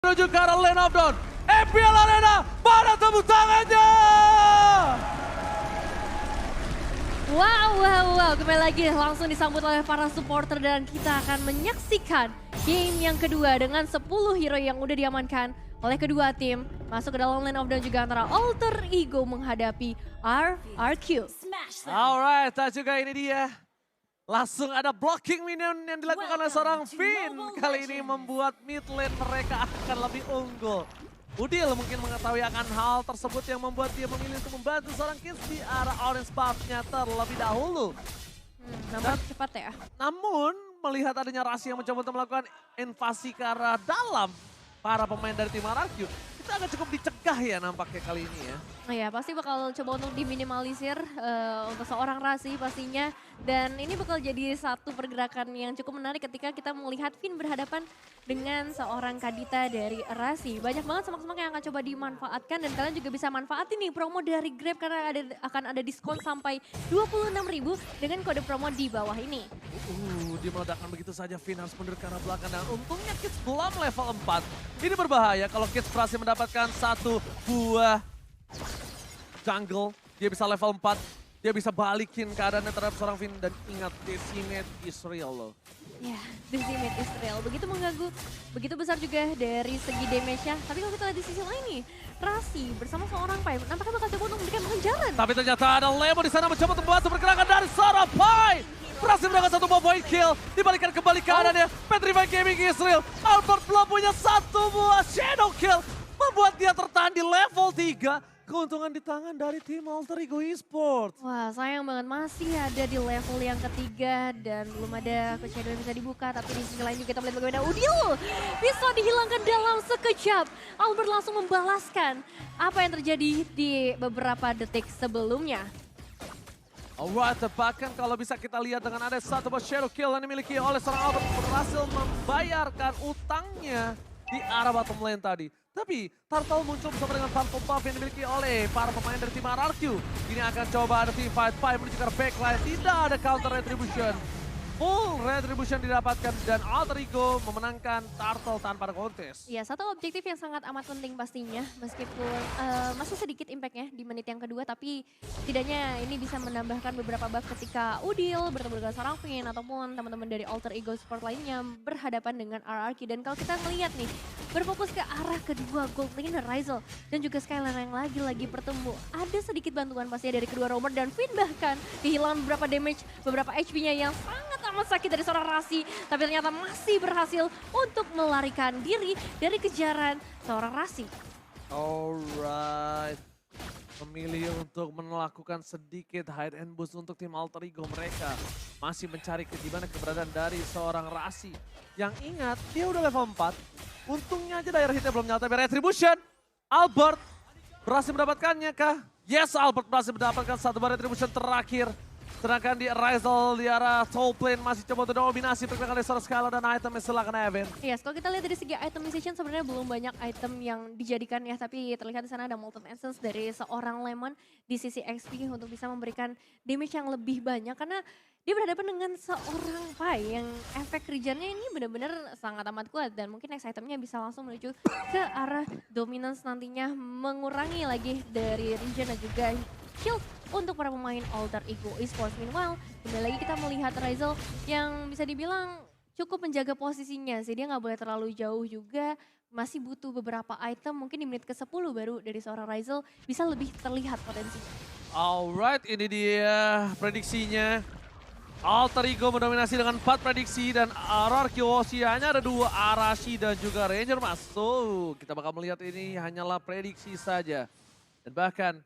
menuju ke arah Lane of Dawn. EPL Arena, mana tepuk tangannya? Wow. Kembali lagi langsung disambut oleh para supporter dan kita akan menyaksikan game yang kedua dengan 10 hero yang udah diamankan oleh kedua tim. Masuk ke dalam Lane of Dawn juga antara Alter Ego menghadapi RRQ. Alright, dan juga ini dia. Langsung ada blocking minion yang dilakukan oleh seorang Finn. Kali ini membuat mid lane mereka akan lebih unggul. Udil mungkin mengetahui akan hal tersebut yang membuat dia memilih untuk membantu seorang Kids di arah orange buff-nya terlebih dahulu. Nampak cepat ya. Namun melihat adanya Rasi yang mencoba untuk melakukan invasi ke arah dalam para pemain dari tim RRQ, itu agak cukup dicegah ya nampaknya kali ini ya. Nah ya pasti bakal coba untuk diminimalisir untuk seorang Rasi pastinya. Dan ini bakal jadi satu pergerakan yang cukup menarik ketika kita melihat Finn berhadapan dengan seorang Kadita dari Rasi. Banyak banget semak-semak yang akan coba dimanfaatkan dan kalian juga bisa manfaatin nih promo dari Grab karena akan ada diskon sampai 26.000 dengan kode promo di bawah ini. Dia meledakkan begitu saja. Finn harus mundur ke arah belakang dan untungnya Kids belum level 4. Ini berbahaya kalau Kids berhasil mendapatkan satu buah jungle. Dia bisa level 4. Dia bisa balikin keadaannya terhadap seorang Finn dan ingat Decimate is real loh. Ya, Decimate is real. Begitu mengganggu, begitu besar juga dari segi damage-nya. Tapi kalau kita lihat di sisi lain nih, Rasi bersama seorang Pai nampaknya bakal coba untuk memberikan pengejaran. Tapi ternyata ada Lemo di sana mencoba untuk membantu pergerakan dari seorang Pai. Berhasil mendapatkan satu buah point kill. Dibalikan kembali keadaannya. Petrify Gaming Israel. Albert belum punya satu buah shadow kill. Membuat dia tertahan di level 3. Keuntungan di tangan dari tim Alter Ego Esports. Wah sayang banget masih ada di level yang ketiga dan belum ada coach shadow yang bisa dibuka. Tapi di sisi lain juga kita melihat bagaimana Udil bisa dihilangkan dalam sekejap. Albert langsung membalaskan apa yang terjadi di beberapa detik sebelumnya. Alright, bahkan kalau bisa kita lihat dengan ada satu buah shadow kill yang dimiliki oleh seorang Albert berhasil membayarkan utangnya di arah bottom lane tadi. Tapi Turtle muncul bersama dengan purple buff yang dimiliki oleh para pemain dari tim RRQ. Ini akan coba ada team fight menuju ke backline. Tidak ada counter retribution. Full retribution didapatkan dan Alter Ego memenangkan Turtle tanpa ada kontes. Ya, satu objektif yang sangat amat penting pastinya. Meskipun masih sedikit impactnya di menit yang kedua. Tapi setidaknya ini bisa menambahkan beberapa buff ketika Udil bertemu dengan seorang Finn ataupun teman-teman dari Alter Ego Sport lainnya berhadapan dengan RRQ. Dan kalau kita melihat nih, berfokus ke arah kedua gold laner Ryzel dan juga Skylar yang lagi-lagi bertemu. Ada sedikit bantuan pastinya dari kedua roamer dan Finn bahkan kehilangan beberapa damage, beberapa HP-nya yang sangat amat sakit dari seorang Rasi. Tapi ternyata masih berhasil untuk melarikan diri dari kejaran seorang Rasi. Alright. Memilih untuk melakukan sedikit hide and boost untuk tim Alter Ego mereka. Masih mencari gimana keberadaan dari seorang Rasi. Yang ingat, dia udah level 4. Untungnya aja daerah hitnya belum nyata. Retribution, Albert berhasil mendapatkannya kah? Yes, Albert berhasil mendapatkan satu bar retribution terakhir. Sedangkan di Ryzel di arah top lane masih coba untuk dominasi pergerakan dari seorang Skylar dan itemnya silakan Evan. Yes, kalau kita lihat dari segi itemization sebenarnya belum banyak item yang dijadikan ya. Tapi terlihat di sana ada Molten Essence dari seorang Lemon di sisi XP untuk bisa memberikan damage yang lebih banyak. Karena dia berhadapan dengan seorang Pai yang efek regennya ini benar-benar sangat amat kuat. Dan mungkin next itemnya bisa langsung menuju ke arah dominance nantinya. Mengurangi lagi dari regen dan juga shield untuk para pemain Alter Ego Esports. Meanwhile, kembali lagi kita melihat Ryzel yang bisa dibilang cukup menjaga posisinya sih. Dia nggak boleh terlalu jauh juga. Masih butuh beberapa item, mungkin di menit ke-10 baru dari seorang Ryzel bisa lebih terlihat potensinya. Alright, ini dia prediksinya. Alter Ego mendominasi dengan 4 prediksi dan RRQ hanya ada 2 Arashi dan juga Ranger masuk. Kita bakal melihat ini hanyalah prediksi saja. Dan bahkan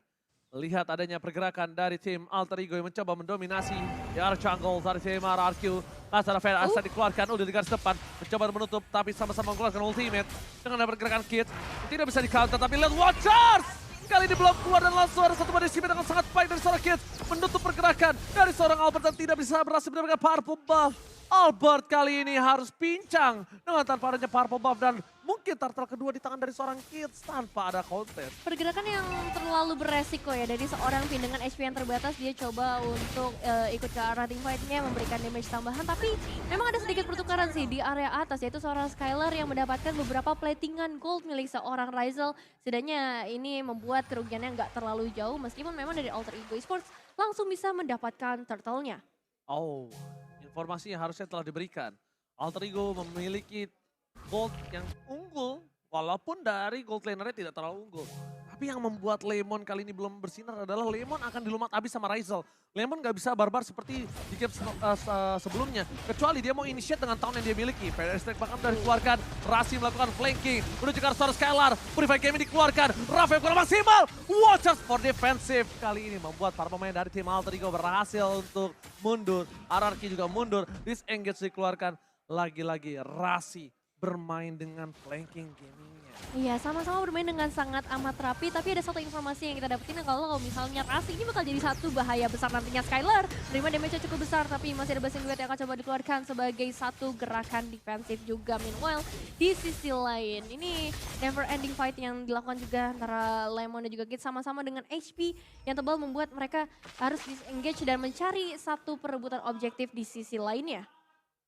lihat adanya pergerakan dari tim Alter Ego yang mencoba mendominasi di arah jungle dari tim RRQ. Lazara Fair asal dikeluarkan, udah di garis depan. Mencoba menutup tapi sama-sama mengeluarkan ultimate. Dengan ada pergerakan Kid. Tidak bisa di counter tapi lihat Watchers! Kali ini belum keluar dan langsung ada satu badai dengan sangat baik dari seorang Kid. Menutup pergerakan dari seorang Albert dan tidak bisa berhasil mendapatkan purple buff. Albert kali ini harus pincang dengan tanpa adanya purple buff dan Mungkin turtle kedua di tangan dari seorang Kids tanpa ada konten. Pergerakan yang terlalu beresiko ya dari seorang Vin dengan HP yang terbatas, dia coba untuk ikut ke arah teamfight-nya memberikan damage tambahan, tapi memang ada sedikit pertukaran sih di area atas, yaitu seorang Skylar yang mendapatkan beberapa platingan gold milik seorang Ryzel. Setidaknya ini membuat kerugiannya nggak terlalu jauh meskipun memang dari Alter Ego Esports langsung bisa mendapatkan turtle-nya. Oh, informasi yang harusnya telah diberikan. Alter Ego memiliki gold yang unggul, walaupun dari gold lanernya tidak terlalu unggul. Tapi yang membuat Lemon kali ini belum bersinar adalah Lemon akan dilumat habis sama Ryzel. Lemon gak bisa barbar seperti di game sebelumnya. Kecuali dia mau initiate dengan tahun yang dia miliki. Fire Strike bahkan sudah dikeluarkan. Rasi melakukan flanking. Menuju ke arah Skylar. Purify game dikeluarkan. Rafael kurang maksimal. Watchers for defensive. Kali ini membuat para pemain dari tim Alter Ego berhasil untuk mundur. RRQ juga mundur. Disengage dikeluarkan. Lagi-lagi Rasi bermain dengan flanking gamingnya. Iya, sama-sama bermain dengan sangat amat rapi, tapi ada satu informasi yang kita dapetin kalau misalnya Rasi ini bakal jadi satu bahaya besar nantinya. Skylar terima damage cukup besar, tapi masih ada Blessing Duet yang akan coba dikeluarkan sebagai satu gerakan defensif juga. Meanwhile, di sisi lain, ini never ending fight yang dilakukan juga antara Lemon dan juga Kid sama-sama dengan HP yang tebal membuat mereka harus disengage dan mencari satu perebutan objektif di sisi lainnya.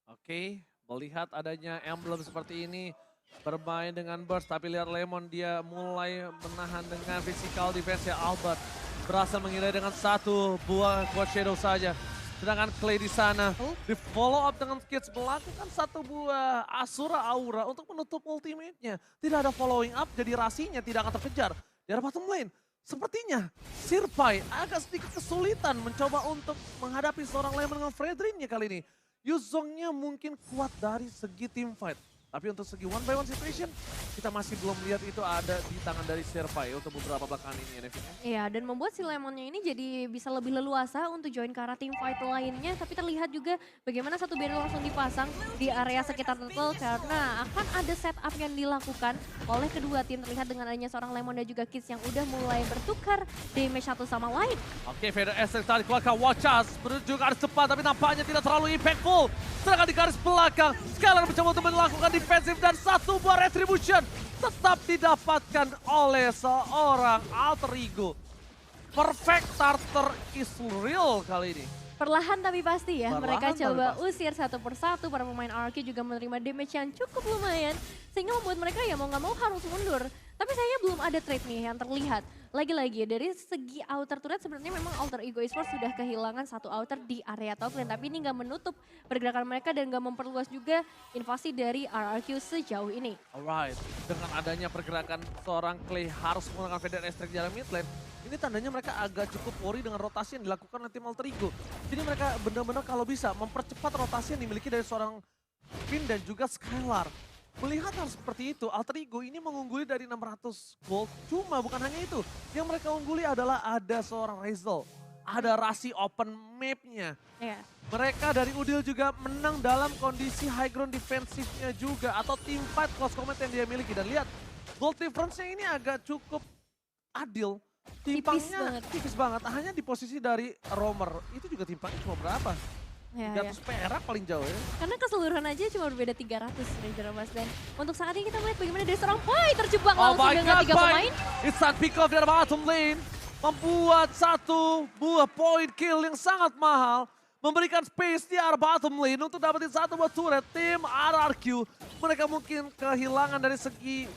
Oke, melihat adanya emblem seperti ini, bermain dengan burst, tapi lihat Lemon dia mulai menahan dengan physical defense ya. Albert berhasil mengira dengan satu buah quad shadow saja. Sedangkan Clay di sana di follow up dengan Kids melakukan satu buah Asura Aura untuk menutup ultimate-nya. Tidak ada following up, jadi Rasinya tidak akan terkejar. Di arah bottom lane, sepertinya Sirpai agak sedikit kesulitan mencoba untuk menghadapi seorang Lemon dengan Fredrin-nya kali ini. Yuzongnya mungkin kuat dari segi team fight. Tapi untuk segi one by one situation, kita masih belum lihat itu ada di tangan dari Sirpai untuk beberapa belakangan ini ya, Nevin. Iya, dan membuat si Lemonnya ini jadi bisa lebih leluasa untuk join ke arah team fight lainnya. Tapi terlihat juga bagaimana satu barrier langsung dipasang di area sekitar turtle karena akan ada setup yang dilakukan oleh kedua tim. Terlihat dengan adanya seorang Lemon dan juga Kids yang udah mulai bertukar damage satu sama lain. Oke, Vader Esther tadi keluarkan Watchers menuju ke arah depan, tapi nampaknya tidak terlalu impactful. Sedangkan di garis belakang, Skylar mencoba untuk melakukan defensif dan satu buah retribution tetap didapatkan oleh seorang Alter Ego. Perfect starter is real kali ini. Perlahan tapi pasti ya, mereka Perlahan coba tapi pasti. usir satu persatu. Para pemain RRQ juga menerima damage yang cukup lumayan, sehingga membuat mereka ya mau nggak mau harus mundur. Tapi sayangnya belum ada trade nih yang terlihat. Lagi-lagi dari segi outer turret sebenarnya memang Alter Ego Esports sudah kehilangan satu outer di area top lane. Tapi ini nggak menutup pergerakan mereka dan nggak memperluas juga invasi dari RRQ sejauh ini. Alright, dengan adanya pergerakan seorang Clay harus menggunakan Vader Esther di dalam mid lane, ini tandanya mereka agak cukup worry dengan rotasi yang dilakukan oleh tim Alter Ego. Jadi mereka benar-benar kalau bisa mempercepat rotasi yang dimiliki dari seorang Finn dan juga Skylar. Melihat hal seperti itu, Alter Ego ini mengungguli dari 600 gold. Cuma bukan hanya itu, yang mereka ungguli adalah ada seorang Ryzel. Ada Rasi open map-nya. Ya. Mereka dari Udil juga menang dalam kondisi high ground defensifnya juga. Atau team fight close combat yang dia miliki. Dan lihat, gold difference-nya ini agak cukup adil. Timpangnya tipis banget. Hanya di posisi dari Romer. Itu juga timpangnya cuma berapa? Ya, 300 perak paling jauh ya. Karena keseluruhan aja cuma berbeda 300 Ranger Mas. Dan untuk saat ini kita melihat bagaimana dari seorang Pai terjebak langsung dengan 3 pemain. It's that pick off dari bottom lane. Membuat satu buah point kill yang sangat mahal. Memberikan space di arah bottom lane untuk dapetin satu buah turret. Tim RRQ, mereka mungkin kehilangan dari segi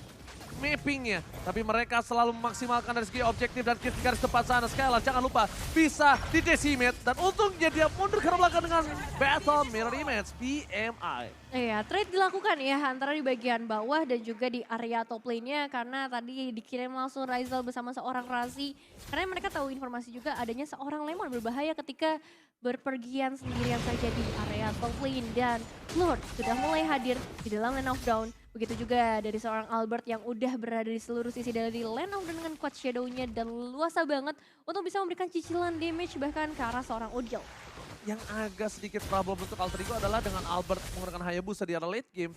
mappingnya. Tapi mereka selalu memaksimalkan dari segi objektif dan Kids di garis depan sana. Skylar jangan lupa bisa di decimate. Dan untungnya dia mundur ke belakang dengan Battle Mirror Image PMI. Iya, trade dilakukan ya antara di bagian bawah dan juga di area top lane-nya. Karena tadi dikirim langsung Ryzel bersama seorang Rasi. Karena mereka tahu informasi juga adanya seorang Lemon berbahaya ketika berpergian sendirian saja di area top lane. Dan Lord sudah mulai hadir di dalam lane of down. Begitu juga dari seorang Albert yang udah berada di seluruh sisi dari lane of down dengan quad shadow-nya dan luasa banget untuk bisa memberikan cicilan damage bahkan ke arah seorang Udil. Yang agak sedikit problem untuk Alter Ego adalah dengan Albert menggunakan Hayabusa di arah late game.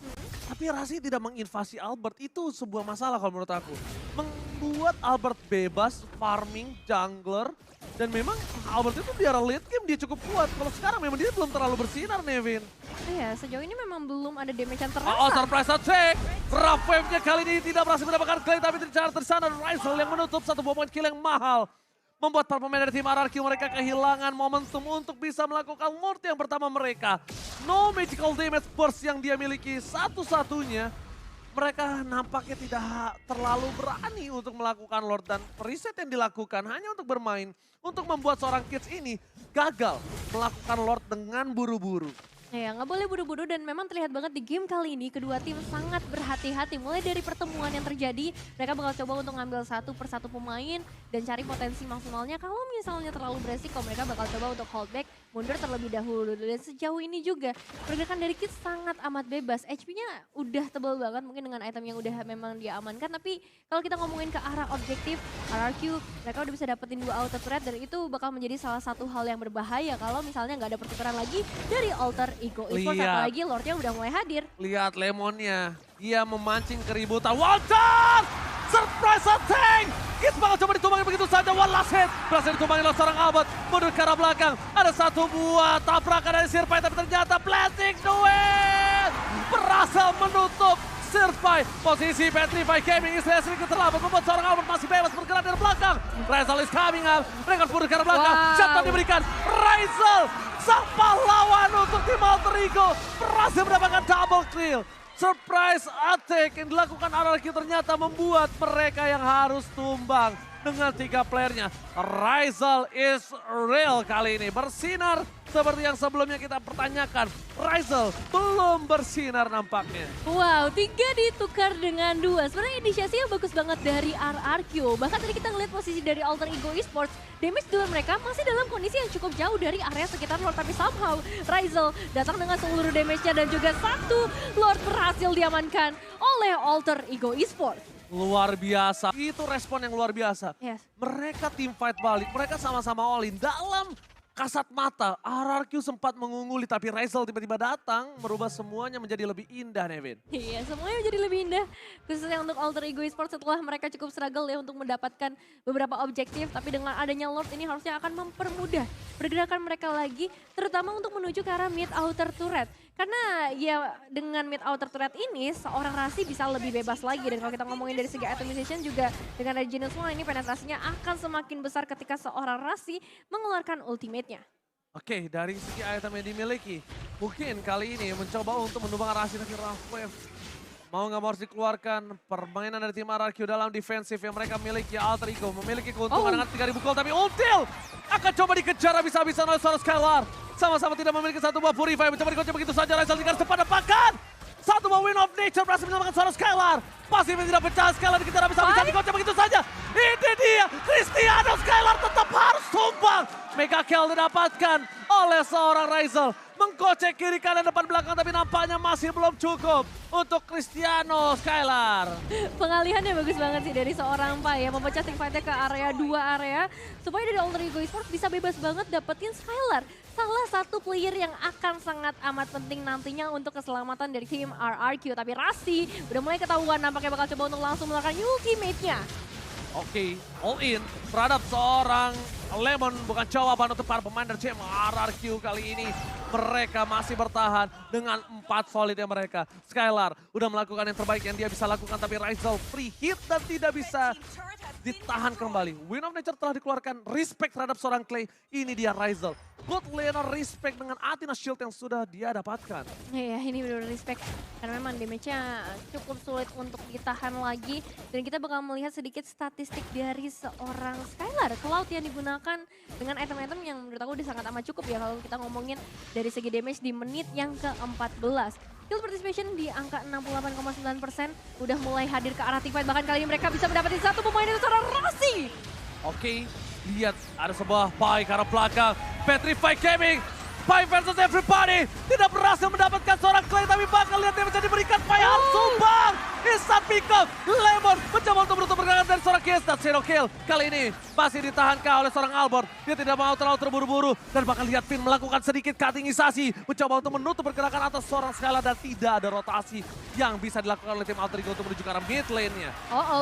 Tapi Rasi tidak menginvasi Albert, itu sebuah masalah kalau menurut aku. Membuat Albert bebas, farming, jungler, dan memang Albert itu biar late game dia cukup kuat. Kalau sekarang memang dia belum terlalu bersinar, Nevin. Iya, sejauh ini memang belum ada damage yang terasa. Oh, surprise attack! Rough wave-nya kali ini tidak berhasil mendapatkan clay, tapi tercatat di sana Rizal yang menutup satu point kill yang mahal. Membuat para pemain dari tim RRQ mereka kehilangan momentum untuk bisa melakukan Lord yang pertama mereka. No magical damage burst yang dia miliki satu-satunya. Mereka nampaknya tidak terlalu berani untuk melakukan Lord dan reset yang dilakukan hanya untuk bermain. Untuk membuat seorang Kids ini gagal melakukan Lord dengan buru-buru. Ya, nggak boleh buru-buru dan memang terlihat banget di game kali ini kedua tim sangat berhati-hati. Mulai dari pertemuan yang terjadi, mereka bakal coba untuk ngambil satu persatu pemain dan cari potensi maksimalnya. Kalau misalnya terlalu beresiko, mereka bakal coba untuk hold back, mundur terlebih dahulu. Dan sejauh ini juga pergerakan dari Kids sangat amat bebas. HP-nya udah tebal banget mungkin dengan item yang udah memang dia amankan. Tapi kalau kita ngomongin ke arah objektif, RRQ mereka udah bisa dapetin 2 auto turret dan itu bakal menjadi salah satu hal yang berbahaya kalau misalnya nggak ada pertukaran lagi dari Alter Ego Esports, apalagi Lordnya udah mulai hadir. Lihat Lemonnya, dia memancing keributan. Walter! Surprise attack! Kids bakal coba ditumbangin begitu saja. One last hit. Berhasil ditumbangin oleh seorang Albert. Mundur ke arah belakang. Ada satu buah tabrakan dari Sirpai, tapi ternyata planting duel! Berhasil menutup Sirpai. Posisi Petrify Gaming istilah sedikit terlambat. Membuat seorang Albert masih bebas bergerak dari belakang. Rizal is coming up. Mereka mundur ke arah belakang. Shutdown diberikan. Rizal, sang pahlawan untuk tim Alter Ego, berhasil mendapatkan double kill. Surprise attack yang dilakukan RRQ ternyata membuat mereka yang harus tumbang dengan 3 playernya. Rizal is real kali ini, bersinar seperti yang sebelumnya kita pertanyakan. Rizal belum bersinar nampaknya. Wow, 3 ditukar dengan 2. Sebenarnya inisiasinya bagus banget dari RRQ. Bahkan tadi kita ngeliat posisi dari Alter Ego Esports, damage duel mereka masih dalam kondisi yang cukup jauh dari area sekitar Lord. Tapi somehow Rizal datang dengan seluruh damage-nya dan juga 1 Lord berhasil diamankan oleh Alter Ego Esports. Luar biasa, itu respon yang luar biasa. Yes. Mereka team fight balik, mereka sama-sama all in. Dalam kasat mata, RRQ sempat mengunguli tapi Rizal tiba-tiba datang merubah semuanya menjadi lebih indah, Nevin. Iya, semuanya menjadi lebih indah. Khususnya untuk Alter Ego Esports setelah mereka cukup struggle ya untuk mendapatkan beberapa objektif. Tapi dengan adanya Lord ini harusnya akan mempermudah pergerakan mereka lagi. Terutama untuk menuju ke arah mid outer turret. Karena ya dengan mid outer turret ini seorang Rasi bisa lebih bebas lagi. Dan kalau kita ngomongin dari segi itemization juga dengan ada Genius One ini penetrasinya akan semakin besar ketika seorang Rasi mengeluarkan ultimate-nya. Oke, dari segi item yang dimiliki, mungkin kali ini mencoba untuk menumbang Rasi tapi Rough Wave. Mau nggak mau harus dikeluarkan permainan dari tim RRQ dalam defensif yang mereka miliki. Alter Ego memiliki keuntungan dengan 3000 gold tapi Ultil akan coba dikejar habis-habisan oleh seorang Skylar. Sama-sama tidak memiliki satu buah Purify, mencoba dikocok begitu saja. Rizal di garis depan depakan. Satu buah Win of Nature berhasil menyelamatkan seorang Skylar. Pasifnya tidak pecah, Skylar dikejar habis-habisan, dikocok begitu saja. Ini dia, Cristiano Skylar tetap harus tumbang. Mega kill didapatkan oleh seorang Rizal. Mengkocek kiri kanan depan belakang tapi nampaknya masih belum cukup untuk Cristiano Skylar. Pengalihannya bagus banget sih dari seorang Pai ya, memecah team fight-nya ke area 2 area. Supaya dari Alter Ego Esports bisa bebas banget dapetin Skylar. Salah satu player yang akan sangat amat penting nantinya untuk keselamatan dari tim RRQ. Tapi Rasi udah mulai ketahuan nampaknya bakal coba untuk langsung melakukan ultimate-nya. Oke, all in terhadap seorang Lemon bukan jawaban untuk para pemain dari tim RRQ kali ini. Mereka masih bertahan dengan 4 solidnya mereka. Skylar udah melakukan yang terbaik yang dia bisa lakukan tapi Rizal free hit dan tidak bisa ditahan kembali. Win of Nature telah dikeluarkan, respect terhadap seorang Clay. Ini dia Rizal. Good laner respect dengan Athena Shield yang sudah dia dapatkan. Iya, ini benar-benar respect. Karena memang damage-nya cukup sulit untuk ditahan lagi. Dan kita bakal melihat sedikit statistik dari seorang Skylar. Cloud yang digunakan dengan item-item yang menurut aku udah sangat amat cukup ya. Kalau kita ngomongin dari segi damage di menit yang ke-14. Kill participation di angka 68,9%. Udah mulai hadir ke arah teamfight. Bahkan kali ini mereka bisa mendapatkan satu pemain itu seorang Rasi. Oke, lihat ada sebuah Pai ke arah belakang. Petrify Gaming, Pai versus everybody. Tidak berhasil mendapatkan seorang Clay tapi bakal lihat dia bisa diberikan Pai harus tumbang. Instant pick up. Lemon mencoba untuk menutup pergerakan dari seorang Kids. Dan Shadow Kill kali ini masih ditahankan oleh seorang Albert. Dia tidak mau terlalu terburu-buru. Dan bahkan lihat Finn melakukan sedikit cuttingisasi. Mencoba untuk menutup pergerakan atas seorang Skylar. Dan tidak ada rotasi yang bisa dilakukan oleh tim Alter Ego untuk menuju ke arah mid lane-nya.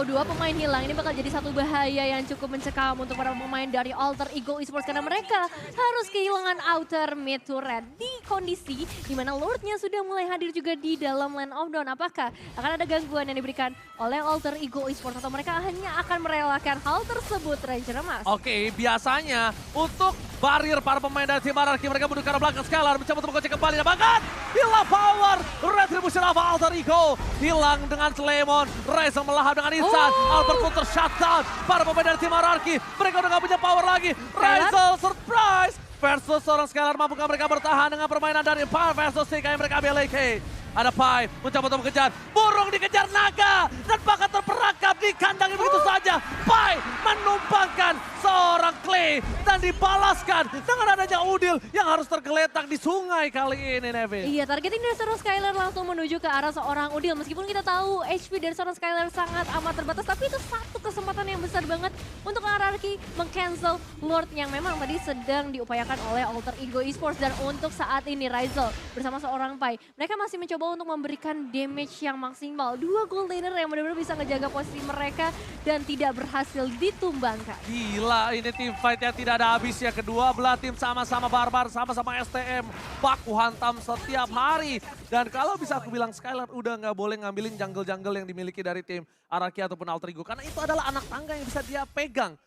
Dua pemain hilang. Ini bakal jadi satu bahaya yang cukup mencekam untuk para pemain dari Alter Ego Esports. Karena mereka harus kehilangan outer mid turret di kondisi di mana Lord-nya sudah mulai hadir juga di dalam lane of dawn. Apakah akan ada gangguan yang diberikan oleh Alter Ego Esports atau mereka hanya akan merelakan hal tersebut, Ranger Mas? Oke, biasanya untuk barir para pemain dari tim Anarchy mereka menuju ke arah belakang Skylar mencoba untuk mengocek kembali dan bahkan hilang power retribution of Alter Ego hilang dengan Lemon. Razer melahap dengan instant. Albert pun tershutdown. Para pemain dari tim Anarchy mereka udah gak punya power lagi. Razer surprise versus seorang Skylar. Mampukah mereka bertahan dengan permainan dari Pai versus TK yang mereka miliki? Ada Pai mencoba untuk mengejar. Burung dikejar naga. Dan bahkan terperangkap di kandang begitu saja. Pai menumpangkan seorang Clay. Dan dibalaskan dengan adanya Udil yang harus tergeletak di sungai kali ini, Nevin. Iya, targeting dari seorang Skylar langsung menuju ke arah seorang Udil. Meskipun kita tahu HP dari seorang Skylar sangat amat terbatas. Tapi itu satu kesempatan yang besar banget untuk Anarchy meng-cancel Lord yang memang tadi sedang diupayakan oleh Alter Ego Esports. Dan untuk saat ini Razel bersama seorang Pai. Mereka masih mencoba untuk memberikan damage yang maksimal. Dua gold laner yang benar-benar bisa ngejaga posisi mereka dan tidak berhasil ditumbangkan. Gila, ini tim fight yang tidak ada habisnya. Kedua belah tim sama-sama barbar, sama-sama STM. Baku hantam setiap hari. Dan kalau bisa aku bilang Skylar udah nggak boleh ngambilin jungle-jungle yang dimiliki dari tim Anarchy ataupun Alter Ego. Karena itu adalah anak tangga yang bisa dia pegang.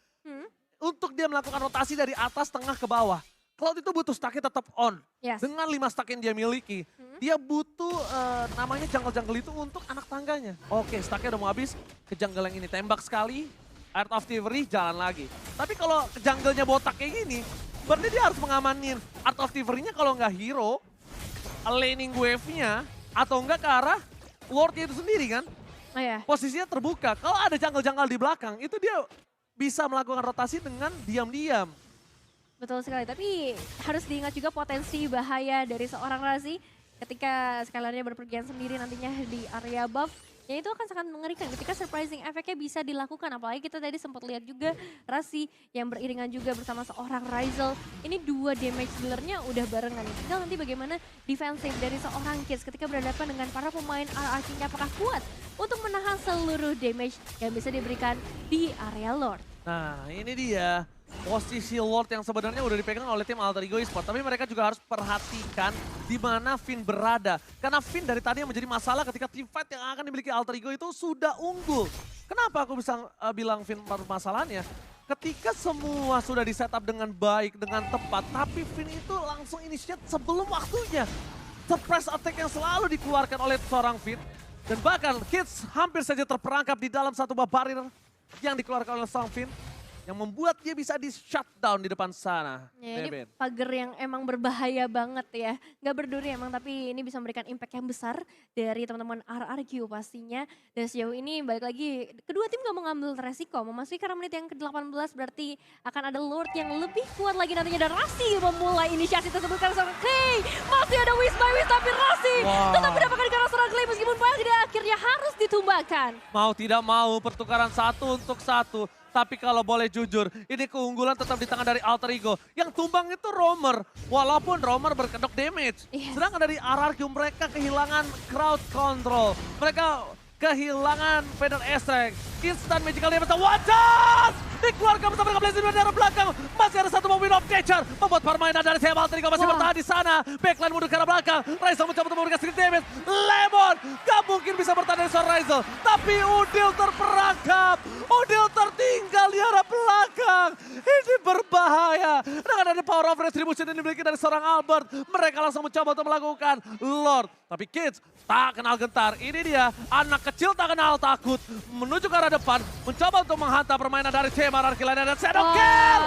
Untuk dia melakukan rotasi dari atas tengah ke bawah. Cloud itu butuh stacknya tetap on. Yes. Dengan 5 stack yang dia miliki, dia butuh namanya jungle-jungle itu untuk anak tangganya. Oke, stacknya udah mau habis, ke jungle yang ini tembak sekali, Art of Thievery jalan lagi. Tapi kalau ke jungle-nya botak kayak gini, berarti dia harus mengamanin Art of Thievery-nya kalau nggak hero, laning wave-nya, atau enggak ke arah Lord-nya itu sendiri kan. Oh ya. Posisinya terbuka, kalau ada jungle-jungle di belakang, itu dia bisa melakukan rotasi dengan diam-diam. Betul sekali, tapi harus diingat juga potensi bahaya dari seorang Razi ketika Skylar-nya berpergian sendiri nantinya di area buff. Ya itu akan sangat mengerikan ketika surprising efeknya bisa dilakukan. Apalagi kita tadi sempat lihat juga Razi yang beriringan juga bersama seorang Razel. Ini dua damage dealer-nya udah barengan. Tinggal nanti bagaimana defensif dari seorang Kids ketika berhadapan dengan para pemain RRQ-nya apakah kuat untuk menahan seluruh damage yang bisa diberikan di area Lord. Nah ini dia. Posisi Lord yang sebenarnya udah dipegang oleh tim Alter Ego Esports. Tapi mereka juga harus perhatikan di mana Finn berada. Karena Finn dari tadi yang menjadi masalah ketika team fight yang akan dimiliki Alter Ego itu sudah unggul. Kenapa aku bisa bilang Finn masalahnya? Ketika semua sudah di setup dengan baik, dengan tepat. Tapi Finn itu langsung initiate sebelum waktunya. Surprise attack yang selalu dikeluarkan oleh seorang Finn. Dan bahkan Kids hampir saja terperangkap di dalam satu barir yang dikeluarkan oleh seorang Finn. Yang membuat dia bisa di-shutdown di depan sana. Ya, ini pagar yang emang berbahaya banget ya. Nggak berduri emang, tapi ini bisa memberikan impact yang besar dari teman-teman RRQ pastinya. Dan sejauh ini balik lagi, kedua tim gak mengambil resiko. Memasuki karena menit yang ke-18 berarti akan ada Lord yang lebih kuat lagi nantinya. Dan Rasi memulai inisiasi tersebut karena seorang Clay. Masih ada Wish by Wish tapi Rasi tetap mendapatkan karena seorang Clay meskipun pada akhirnya harus ditumbangkan. Mau tidak mau pertukaran 1 untuk 1. Tapi kalau boleh jujur, ini keunggulan tetap di tangan dari Alter Ego. Yang tumbang itu Roamer, walaupun Roamer berkedok damage. Yes. Sedangkan dari RRQ mereka kehilangan crowd control. Mereka kehilangan Feather Extract. Instant magical damage, wajah! Dikeluarkan bersama dengan Blazing dari arah belakang. Masih ada satu mobil of nature. Membuat permainan dari tim Alter Ego masih bertahan di sana. Backline mundur ke arah belakang. Razel mencoba untuk memberikan sedikit damage. Lemon gak mungkin bisa bertahan dari seorang Razel. Tapi Udil terperangkap. Udil tertinggal di arah belakang. Ini berbahaya. Dengan ada power of retribution yang dimiliki dari seorang Albert. Mereka langsung mencoba untuk melakukan Lord. Tapi Kids tak kenal gentar. Ini dia anak kecil tak kenal takut. Menuju ke arah depan. Mencoba untuk menghantam permainan dari tim Anarchy lainnya. Dan Shadow Kill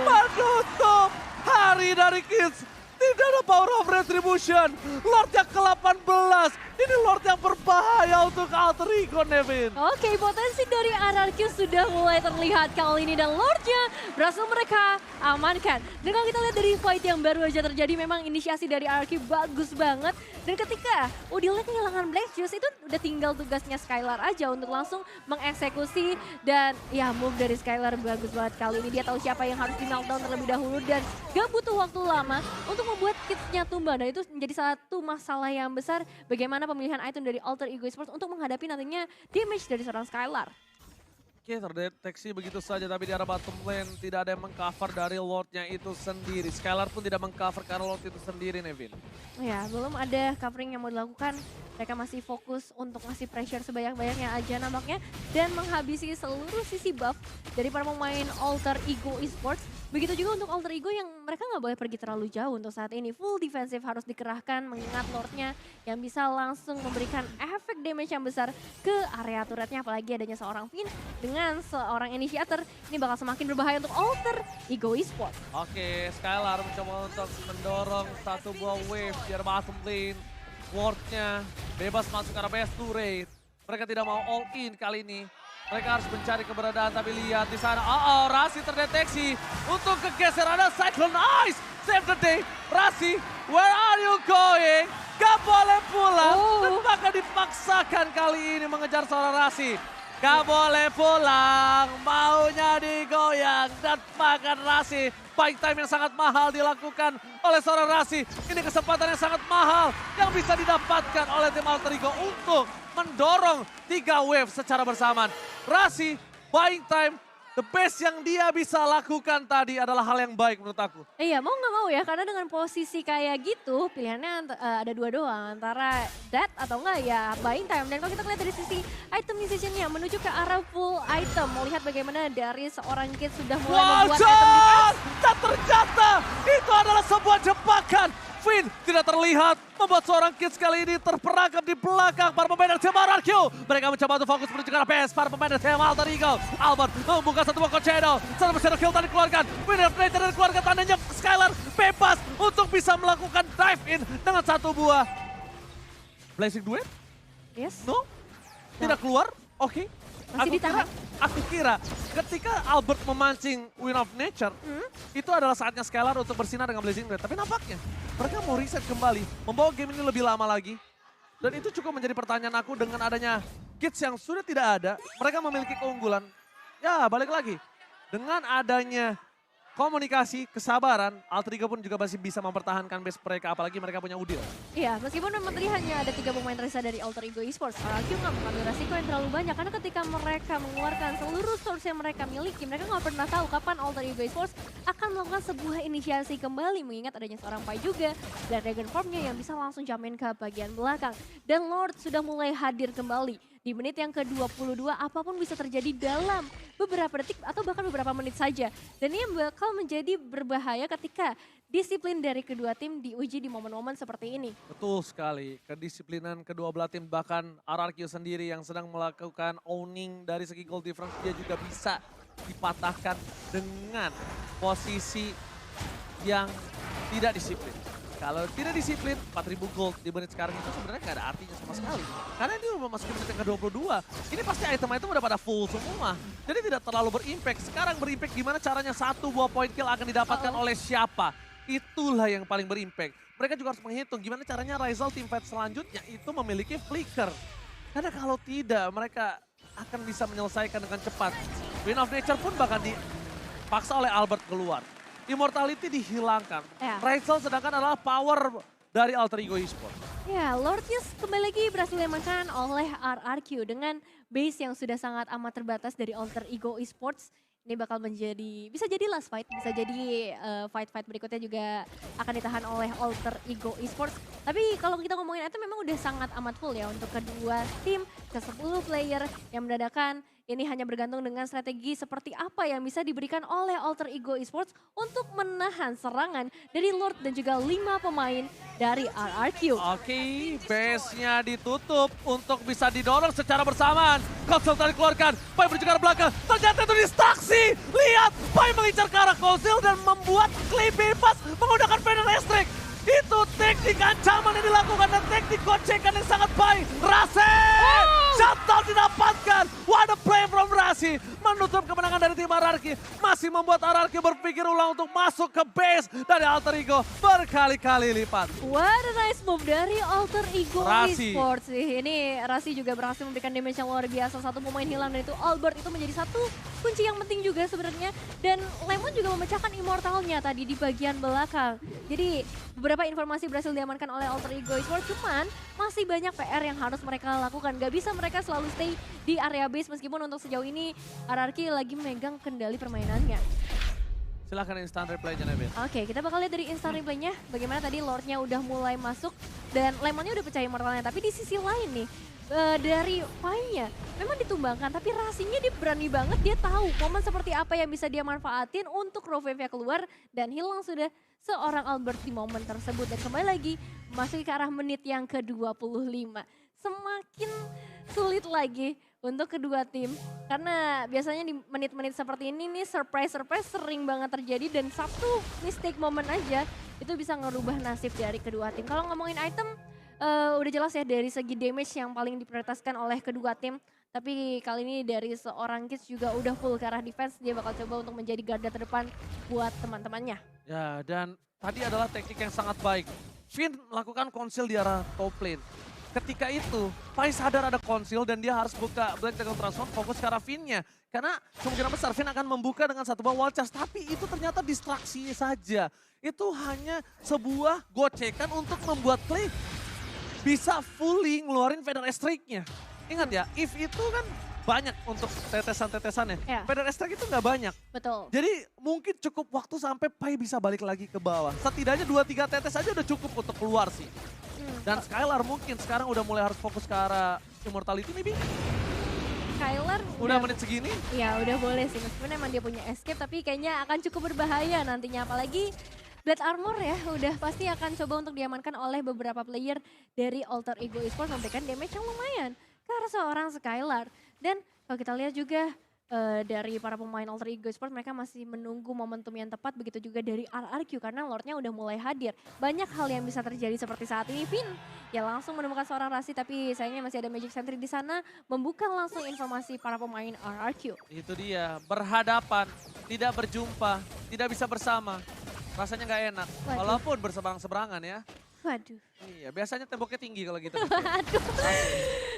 menutup hari dari Kids. Tidak ada Power of Retribution. Lord yang ke-18. Ini Lord yang berbahaya untuk Alter Ego, Nevin. Oke, potensi dari RRQ sudah mulai terlihat kali ini dan Lordnya berhasil mereka amankan. Dan kalau kita lihat dari fight yang baru aja terjadi, memang inisiasi dari RRQ bagus banget. Dan ketika Udilnya kehilangan Black Juice, itu udah tinggal tugasnya Skylar aja untuk langsung mengeksekusi. Dan ya move dari Skylar bagus banget kali ini. Dia tahu siapa yang harus di meltdown terlebih dahulu dan gak butuh waktu lama untuk membuat kitsnya tumbang. Dan itu menjadi satu masalah yang besar bagaimana pemilihan item dari Alter Ego Esports untuk menghadapi nantinya damage dari seorang Skylar. Oke, terdeteksi begitu saja, tapi di arah bottom lane tidak ada yang mengcover dari Lordnya itu sendiri. Skylar pun tidak mengcover karena Lord itu sendiri, Nevin. Ya, belum ada covering yang mau dilakukan. Mereka masih fokus untuk ngasih pressure sebanyak-banyaknya aja nampaknya. Dan menghabisi seluruh sisi buff dari para pemain Alter Ego Esports. Begitu juga untuk Alter Ego yang mereka nggak boleh pergi terlalu jauh untuk saat ini. Full defensive harus dikerahkan mengingat Lordnya yang bisa langsung memberikan efek damage yang besar ke area turretnya. Apalagi adanya seorang Finn dengan seorang initiator. Ini bakal semakin berbahaya untuk Alter Ego Esports. Oke, Skylar mencoba untuk mendorong satu buah wave di arah bottom lane. Wardnya bebas masuk ke arah best to raid. Mereka tidak mau all in kali ini. Mereka harus mencari keberadaan, tapi lihat di sana. Rasi terdeteksi untuk kegeser. Ada Cyclone Ice. Save the day. Rasi, where are you going? Gak boleh pulang. Dan bahkan dipaksakan kali ini mengejar seorang Rasi. Gak boleh pulang, maunya digoyang dan makan Rasi. Buying time yang sangat mahal dilakukan oleh seorang Rasi. Ini kesempatan yang sangat mahal yang bisa didapatkan oleh tim Alter Ego untuk mendorong 3 wave secara bersamaan. Rasi, buying time, the best yang dia bisa lakukan tadi adalah hal yang baik menurut aku. Iya, mau nggak mau ya, karena dengan posisi kayak gitu, pilihannya ada dua doang. Antara that atau enggak ya buying time. Dan kalau kita lihat dari sisi item decision-nya menuju ke arah full item. Mau lihat bagaimana dari seorang kid sudah mulai membuat item defense. Dan ternyata itu adalah sebuah jebakan. Finn tidak terlihat, membuat seorang kids kali ini terperangkap di belakang para pemain dari tim RRQ. Mereka mencoba untuk fokus menuju ke arah PS, para pemain dari tim Alter Ego. Albert membuka satu buah Shadow, satu Shadow kill tadi dikeluarkan. Winner Predator dan keluarga tandanya Skylar bebas untuk bisa melakukan dive in dengan satu buah Blazing Duet. Yes. No, tidak keluar, oke. Masih ditahan. Aku kira ketika Albert memancing Wind of Nature, itu adalah saatnya Skylar untuk bersinar dengan Blazing Red. Tapi nampaknya mereka mau reset kembali, membawa game ini lebih lama lagi. Dan itu cukup menjadi pertanyaan aku dengan adanya kits yang sudah tidak ada, mereka memiliki keunggulan. Ya balik lagi, dengan adanya komunikasi, kesabaran, Alter Ego pun juga masih bisa mempertahankan base mereka, apalagi mereka punya Udil. Iya, meskipun memang tadi hanya ada 3 pemain tersisa dari Alter Ego Esports, RRQ nggak mengambil resiko yang terlalu banyak karena ketika mereka mengeluarkan seluruh source yang mereka miliki, mereka nggak pernah tahu kapan Alter Ego Esports akan melakukan sebuah inisiasi kembali, mengingat adanya seorang Pai juga dan Dragon Formnya yang bisa langsung jamin ke bagian belakang. Dan Lord sudah mulai hadir kembali. Di menit yang ke-22, apapun bisa terjadi dalam beberapa detik atau bahkan beberapa menit saja. Dan ini bakal menjadi berbahaya ketika disiplin dari kedua tim diuji di momen-momen seperti ini. Betul sekali, kedisiplinan kedua belah tim, bahkan RRQ sendiri yang sedang melakukan owning dari segi goal difference, dia juga bisa dipatahkan dengan posisi yang tidak disiplin. Kalau tidak disiplin, 4.000 gold di menit sekarang itu sebenarnya nggak ada artinya sama sekali. Karena ini udah memasuki menit yang ke-22. Ini pasti item-item udah pada full semua. Jadi tidak terlalu berimpact. Sekarang berimpact gimana caranya satu buah point kill akan didapatkan oleh siapa. Itulah yang paling berimpact. Mereka juga harus menghitung gimana caranya Rizal tim fight selanjutnya itu memiliki flicker. Karena kalau tidak, mereka akan bisa menyelesaikan dengan cepat. Wind of Nature pun bahkan dipaksa oleh Albert keluar. Immortality dihilangkan. Rizal sedangkan adalah power dari Alter Ego Esports. Ya, Lordnya kembali lagi berhasil diamankan oleh RRQ dengan base yang sudah sangat amat terbatas dari Alter Ego Esports. Ini bakal menjadi, bisa jadi last fight, bisa jadi fight-fight berikutnya juga akan ditahan oleh Alter Ego Esports. Tapi kalau kita ngomongin itu memang udah sangat amat full ya untuk kedua tim, ke-10 player yang mendadakan. Ini hanya bergantung dengan strategi seperti apa yang bisa diberikan oleh Alter Ego Esports untuk menahan serangan dari Lord dan juga 5 pemain dari RRQ. Oke, base-nya ditutup untuk bisa didorong secara bersamaan. Konsel tadi keluarkan, Pai menuju ke arah belakang. Ternyata itu distraksi. Lihat, Pai mengincar ke arah Konsel dan membuat claim bebas menggunakan panel listrik. Itu teknik ancaman yang dilakukan dan teknik gocekan yang sangat baik. Rasi! Shutdown didapatkan. What a play from Rasi. Menutup kemenangan dari tim RRQ. Masih membuat RRQ berpikir ulang untuk masuk ke base dari Alter Ego berkali-kali lipat. What a nice move dari Alter Ego Rasi. Esports sih. Ini Rasi juga berhasil memberikan damage yang luar biasa. Satu pemain hilang dan itu Albert itu menjadi satu kunci yang penting juga sebenarnya. Dan Lemon juga memecahkan immortalnya tadi di bagian belakang. Jadi beberapa informasi berhasil diamankan oleh Alter Ego Esports. Cuman masih banyak PR yang harus mereka lakukan. Gak bisa mereka selalu stay di area base meskipun untuk sejauh ini RRQ lagi megang kendali permainannya. Silahkan instant replay-nya, Nevin. Oke, kita bakal lihat dari instant replay-nya bagaimana tadi Lord-nya udah mulai masuk dan Lemonnya udah pecah immortalnya. Tapi di sisi lain nih, dari Pai-nya memang ditumbangkan, tapi Rasinya dia berani banget, dia tahu momen seperti apa yang bisa dia manfaatin untuk Rovevia keluar dan hilang sudah seorang Albert di momen tersebut. Dan kembali lagi masuk ke arah menit yang ke-25. Semakin sulit lagi untuk kedua tim. Karena biasanya di menit-menit seperti ini nih surprise-surprise sering banget terjadi dan satu mistake moment aja itu bisa ngerubah nasib dari kedua tim. Kalau ngomongin item udah jelas ya dari segi damage yang paling diprioritaskan oleh kedua tim. Tapi kali ini dari seorang Kids juga udah full ke arah defense. Dia bakal coba untuk menjadi garda terdepan buat teman-temannya. Ya, dan tadi adalah teknik yang sangat baik. Finn melakukan konsil di arah top lane. Ketika itu, Pai sadar ada konsil dan dia harus buka Black Dragon Transform fokus ke arah Finn-nya. Karena kemungkinan besar Finn akan membuka dengan satu buah wall charge. Tapi itu ternyata distraksi saja. Itu hanya sebuah gocekan untuk membuat Clay bisa fully ngeluarin Feather Strike-nya. Ingat ya, if itu kan banyak untuk tetesan-tetesannya. Ya. Feather Strike itu nggak banyak. Betul. Jadi mungkin cukup waktu sampai Pai bisa balik lagi ke bawah. Setidaknya 2-3 tetes aja udah cukup untuk keluar sih. Dan Skylar mungkin sekarang udah mulai harus fokus ke arah Immortality maybe? Skylar Udah menit segini? Ya udah boleh sih, meskipun emang dia punya escape tapi kayaknya akan cukup berbahaya nantinya. Apalagi Blood Armor ya udah pasti akan coba untuk diamankan oleh beberapa player dari Alter Ego Esports memberikan damage yang lumayan ke arah seorang Skylar. Dan kalau kita lihat juga dari para pemain Alter Ego Esports mereka masih menunggu momentum yang tepat, begitu juga dari RRQ karena Lordnya udah mulai hadir. Banyak hal yang bisa terjadi seperti saat ini. Finn ya langsung menemukan seorang Rasi tapi sayangnya masih ada Magic Sentry di sana membuka langsung informasi para pemain RRQ. Itu dia, berhadapan, tidak berjumpa, tidak bisa bersama. Rasanya nggak enak, Waduh. walaupun berseberang-seberangan ya. Waduh. Iya, biasanya temboknya tinggi kalau gitu. Aduh.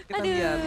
Kita lihat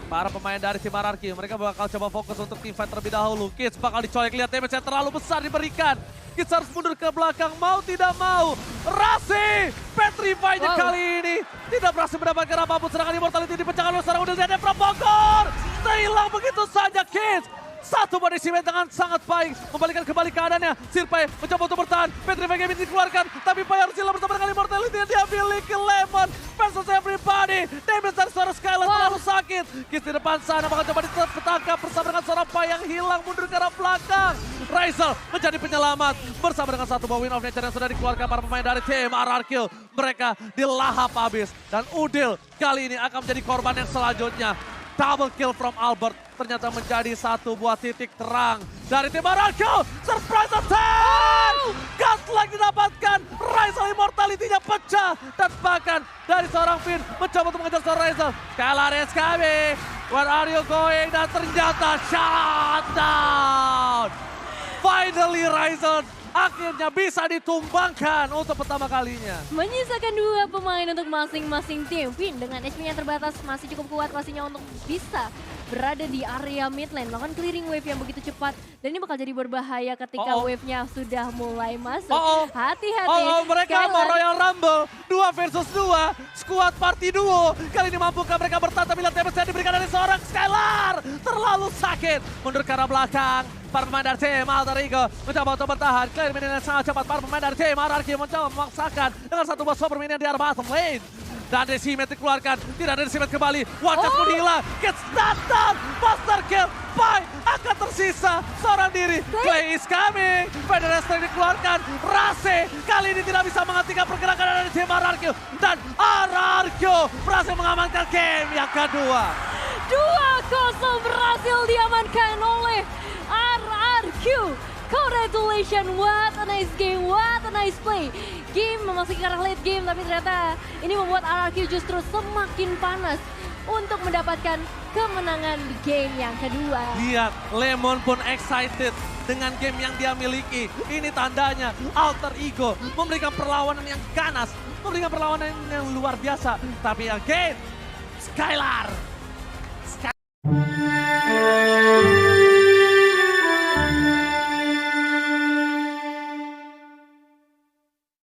para pemain dari tim RRQ, mereka bakal coba fokus untuk tim fight terlebih dahulu. Kids bakal dicolek, lihat damage yang terlalu besar diberikan. Kids harus mundur ke belakang, mau tidak mau. Rasi, Petrify-nya kali ini tidak berhasil mendapatkan apapun. Serangan Immortality dipecahkan oleh seorang udah lihat Efra Bogor. Hilang begitu saja Kids. Satu punishment dengan sangat baik, membalikan kembali keadaannya. Sirpai mencoba untuk bertahan, Petrify Gaming dikeluarkan, tapi Pai harus hilang bersama dengan Immortality yang diambil ke Lemon versus everybody. Damage dari seorang Skylar terlalu sakit. Kiss di depan sana bakal coba ditangkap bersama dengan seorang Pai yang hilang mundur ke arah belakang. Raisel menjadi penyelamat bersama dengan satu buah win of nature yang sudah dikeluarkan para pemain dari tim RRQ. Mereka dilahap habis dan Udil kali ini akan menjadi korban yang selanjutnya. Double kill from Albert ternyata menjadi satu buah titik terang dari tim RRQ. Surprise attack! Godlike didapatkan, Raisel Immortality-nya pecah. Dan bahkan dari seorang Finn mencoba untuk mengejar seorang Raisel. Skylar is coming, where are you going? Dan ternyata shutdown. Finally Raisel akhirnya bisa ditumbangkan untuk pertama kalinya. Menyisakan dua pemain untuk masing-masing tim. Finn dengan HP-nya terbatas masih cukup kuat pastinya untuk bisa berada di area mid lane. Melakukan clearing wave yang begitu cepat. Dan ini bakal jadi berbahaya ketika wave-nya sudah mulai masuk. Hati-hati. Mereka mau Royal Rumble 2 versus 2. Squad party duo. Kali ini mampukah mereka bertahan tapi lihat damage yang diberikan dari seorang Skylar. Terlalu sakit. Mundur ke arah belakang. Para pemain dari tim Alter Ego mencoba untuk bertahan. Clear minion yang sangat cepat. Para pemain dari tim RRQ mencoba memaksakan dengan satu buah super minion di arah bottom lane. Dan Decimet dikeluarkan. Tidak ada Decimet kembali. Watchers pun hilang. Gets down. Master kill. Pai akan tersisa seorang diri. Clay is coming. Feather Strike dikeluarkan. Rase kali ini tidak bisa menghentikan pergerakan dari tim RRQ. Dan RRQ berhasil mengamankan game yang kedua. 2-0 berhasil diamankan oleh RRQ. Congratulations, what a nice game, what a nice play. Game memasuki ke arah late game, tapi ternyata ini membuat RRQ justru semakin panas untuk mendapatkan kemenangan di game yang kedua. Lihat, Lemon pun excited dengan game yang dia miliki. Ini tandanya Alter Ego memberikan perlawanan yang ganas, memberikan perlawanan yang luar biasa. Tapi again, Skylar